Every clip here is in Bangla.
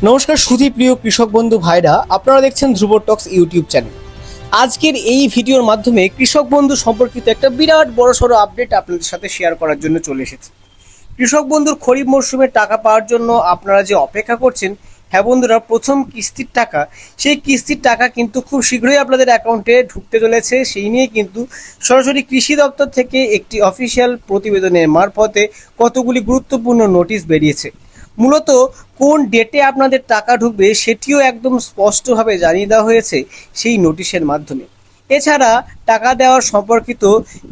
নমস্কার সুধী প্রিয় কৃষক বন্ধু ভাইরা, আপনারা দেখছেন ধ্রুব টক্স ইউটিউব চ্যানেল। আজকের এই ভিডিওর মাধ্যমে কৃষক বন্ধু সম্পর্কিত একটা বিরাট বড়সড় আপডেট আপনাদের সাথে শেয়ার করার জন্য চলে এসেছে। কৃষক বন্ধুর খরিফ মরশুমে টাকা পাওয়ার জন্য আপনারা যে অপেক্ষা করছেন, হ্যাঁ বন্ধুরা, প্রথম কিস্তির টাকা, সেই কিস্তির টাকা কিন্তু খুব শীঘ্রই আপনাদের অ্যাকাউন্টে ঢুকতে চলেছে। সেই নিয়ে কিন্তু সরাসরি কৃষি দপ্তর থেকে একটি অফিসিয়াল প্রতিবেদনের মারফতে কতগুলি গুরুত্বপূর্ণ নোটিশ বেরিয়েছে। মূলত কোন ডেটে আপনাদের টাকা ঢুকবে সেটিও একদম স্পষ্টভাবে জানিয়ে দেওয়া হয়েছে সেই নোটিশের মাধ্যমে। এছাড়া টাকা দেওয়ার সম্পর্কিত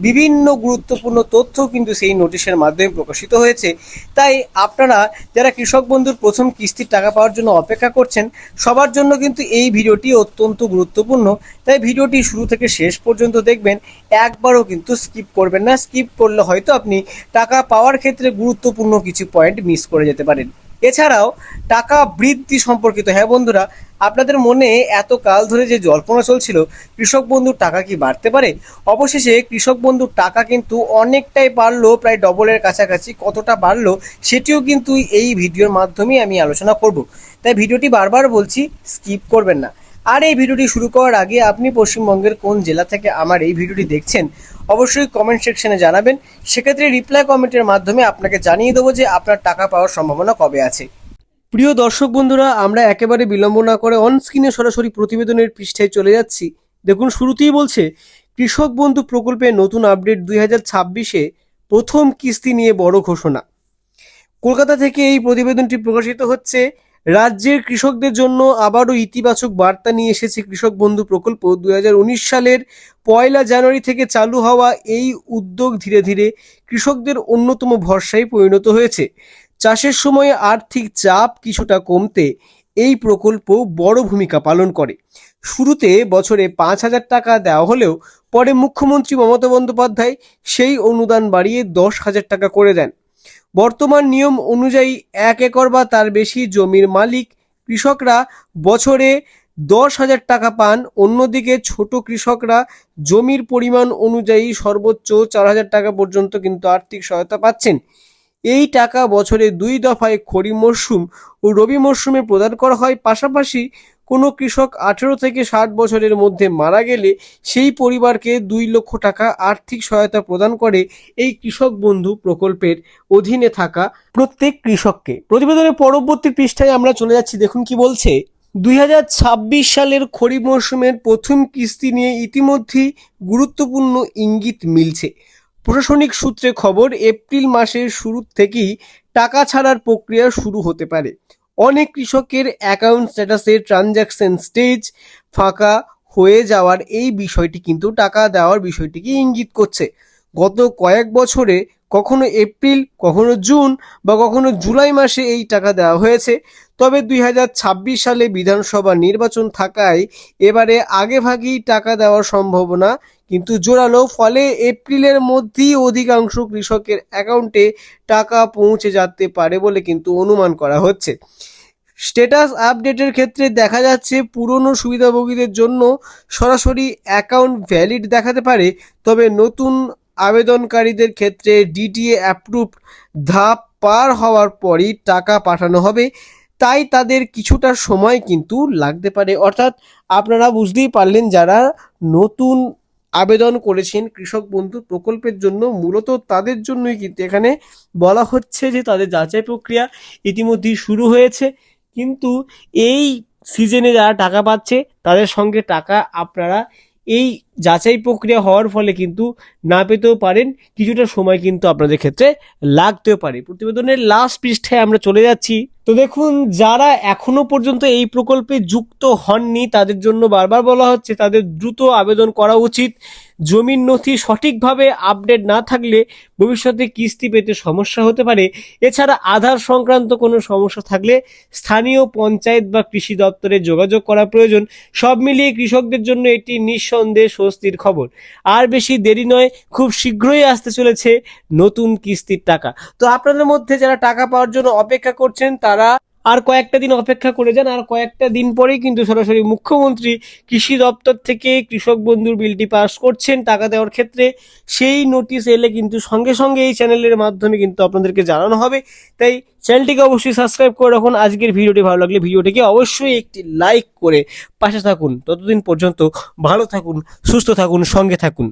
বিভিন্ন গুরুত্বপূর্ণ তথ্য কিন্তু সেই নোটিশের মাধ্যমে প্রকাশিত হয়েছে। তাই আপনারা যারা কৃষক বন্ধুর প্রথম কিস্তির টাকা পাওয়ার জন্য অপেক্ষা করছেন, সবার জন্য কিন্তু এই ভিডিওটি অত্যন্ত গুরুত্বপূর্ণ। তাই ভিডিওটি শুরু থেকে শেষ পর্যন্ত দেখবেন, একবারও কিন্তু স্কিপ করবেন না। স্কিপ করলে হয়তো আপনি টাকা পাওয়ার ক্ষেত্রে গুরুত্বপূর্ণ কিছু পয়েন্ট মিস করে যেতে পারেন। এছাড়াও টাকা বৃদ্ধি সম্পর্কিত, হ্যাঁ বন্ধুরা, আপনাদের মনে এত কাল ধরে যে জল্পনা চলছিল কৃষক বন্ধুর টাকা কি বাড়তে পারে, অবশেষে কৃষক বন্ধুর টাকা কিন্তু অনেকটাই বাড়লো, প্রায় ডবলের কাছাকাছি। কতটা বাড়লো সেটিও কিন্তু এই ভিডিওর মাধ্যমে আমি আলোচনা করব। তাই ভিডিওটি বারবার বলছি, স্কিপ করবেন না। আর এই ভিডিওটি শুরু করার আগে আপনি পশ্চিমবঙ্গের কোন জেলা থেকে আমার এই ভিডিওটি দেখছেন অবশ্যই কমেন্ট সেকশনে জানাবেন। সেক্ষেত্রে রিপ্লাই কমেন্টের মাধ্যমে আপনাকে জানিয়ে দেবো যে আপনার টাকা পাওয়ার সম্ভাবনা কবে আছে। প্রিয় দর্শক বন্ধুরা, আমরা একেবারে বিলম্ব না করে অন স্ক্রিনে সরাসরি প্রতিবেদনের পৃষ্ঠায় চলে যাচ্ছি। দেখুন, শুরুতেই বলছে কৃষক বন্ধু প্রকল্পে নতুন আপডেট 2026-এ প্রথম কিস্তি নিয়ে বড় ঘোষণা। কলকাতা থেকে এই প্রতিবেদনটি প্রকাশিত হচ্ছে। রাজ্যের কৃষকদের জন্য আবারও ইতিবাচক বার্তা নিয়ে এসেছে কৃষক বন্ধু প্রকল্প। 2019 সালের 1 জানুয়ারি থেকে চালু হওয়া এই উদ্যোগ ধীরে ধীরে কৃষকদের অন্যতম ভরসায় পরিণত হয়েছে। চাষের সময় আর্থিক চাপ কিছুটা কমতে এই প্রকল্প বড় ভূমিকা পালন করে। শুরুতে বছরে 5,000 টাকা দেওয়া হলেও পরে মুখ্যমন্ত্রী মমতা বন্দ্যোপাধ্যায় সেই অনুদান বাড়িয়ে 10,000 টাকা করে দেন। বর্তমান নিয়ম অনুযায়ী 1 একর বা তার বেশি জমির মালিক কৃষকরা বছরে 10,000 টাকা পান। অন্যদিকে ছোট কৃষকরা জমির পরিমাণ অনুযায়ী সর্বোচ্চ 4,000 টাকা পর্যন্ত কিন্তু আর্থিক সহায়তা পাচ্ছেন। এই টাকা বছরে 2 দফায় খরিফ মরশুম ও রবি মরশুমে প্রদান করা হয়। পাশাপাশি কোনো কৃষক 18 থেকে 60 বছরের মধ্যে মারা গেলে সেই পরিবারকে 2 লক্ষ টাকা আর্থিক সহায়তা প্রদান করে এই কৃষক বন্ধু প্রকল্পের অধীনে থাকা প্রত্যেক কৃষককে। প্রতিবেদনের পরবর্তী পৃষ্ঠায় আমরা চলে যাচ্ছি। দেখুন কি বলছে। 2026 সালের খরিফ মরশুমের প্রথম কিস্তি নিয়ে ইতিমধ্যেই গুরুত্বপূর্ণ ইঙ্গিত মিলছে। প্রশাসনিক সূত্রে খবর, এপ্রিল মাসের শুরু থেকেই টাকা ছাড়ার প্রক্রিয়া শুরু হতে পারে। অনেক কৃষকের অ্যাকাউন্ট স্ট্যাটাসে ট্রানজ্যাকশন স্টেজ ফাঁকা হয়ে যাওয়ার এই বিষয়টি কিন্তু টাকা দেওয়ার বিষয়টিকে ইঙ্গিত করছে। গত কয়েক বছরে কখনো এপ্রিল, কখনো জুন বা কখনো জুলাই মাসে এই টাকা দেওয়া হয়েছে। তবে 2026 সালে বিধানসভা নির্বাচন থাকায় এবারে আগেভাগেই টাকা দেওয়ার সম্ভাবনা কিন্তু জোরালো। ফলে এপ্রিলের মধ্যেই অধিকাংশ কৃষকের অ্যাকাউন্টে টাকা পৌঁছে যেতে পারে বলে কিন্তু অনুমান করা হচ্ছে। স্ট্যাটাস আপডেটের ক্ষেত্রে দেখা যাচ্ছে পুরনো সুবিধাভোগীদের জন্য সরাসরি অ্যাকাউন্ট ভ্যালিড দেখাতে পারে, তবে নতুন আবেদনকারীদের ক্ষেত্রে ডিটিএ অ্যাপ্রুভড ধাপ পার হওয়ার পরই টাকা পাঠানো হবে। তাই তাদের কিছুটা সময় কিন্তু লাগতে পারে। অর্থাৎ আপনারা বুঝতেই পারলেন, যারা নতুন আবেদন করেছেন কৃষক বন্ধু প্রকল্পের জন্য, মূলত তাদের জন্যই কিন্তু এখানে বলা হচ্ছে যে তাদের যাচাই প্রক্রিয়া ইতিমধ্যেই শুরু হয়েছে। কিন্তু এই সিজনে যারা টাকা পাচ্ছে তাদের সঙ্গে টাকা আপনারা এই যাচাই প্রক্রিয়া হওয়ার ফলে কিন্তু না পেতেও পারেন, কিছুটা সময় কিন্তু আপনাদের ক্ষেত্রে লাগতেও পারে। প্রতিবেদনের লাস্ট পৃষ্ঠায় আমরা চলে যাচ্ছি। তো দেখুন, যারা এখনো পর্যন্ত এই প্রকল্পে যুক্ত হননি তাদের জন্য বারবার বলা হচ্ছে তাদের দ্রুত আবেদন করা উচিত। জমির নথি সঠিকভাবে আপডেট না থাকলে ভবিষ্যতে কিস্তি পেতে সমস্যা হতে পারে। এছাড়া আধার সংক্রান্ত কোনো সমস্যা থাকলে স্থানীয় পঞ্চায়েত বা কৃষি দপ্তরে যোগাযোগ করা প্রয়োজন। সব মিলিয়ে কৃষকদের জন্য এটি নিঃসন্দেহে স্বস্তির খবর। আর বেশি দেরি নয়, খুব শীঘ্রই আসতে চলেছে নতুন কিস্তির টাকা। তো আপনাদের মধ্যে যারা টাকা পাওয়ার জন্য অপেক্ষা করছেন তারা আর কয়েকটা দিন অপেক্ষা করে যান, আর কয়েকটা দিন পরেই কিন্তু সরাসরি মুখ্যমন্ত্রী কৃষি দপ্তর থেকে কৃষক বন্ধুর বিলটি পাস করছেন টাকা দেওয়ার ক্ষেত্রে। সেই নোটিশ এলে কিন্তু সঙ্গে সঙ্গে এই চ্যানেলের মাধ্যমে কিন্তু আপনাদেরকে জানানো হবে। তাই চ্যানেলটিকে অবশ্যই সাবস্ক্রাইব করে রাখুন। আজকের ভিডিওটি ভালো লাগলে ভিডিওটিকে অবশ্যই একটি লাইক করে পাশে থাকুন। ততদিন পর্যন্ত ভালো থাকুন, সুস্থ থাকুন, সঙ্গে থাকুন।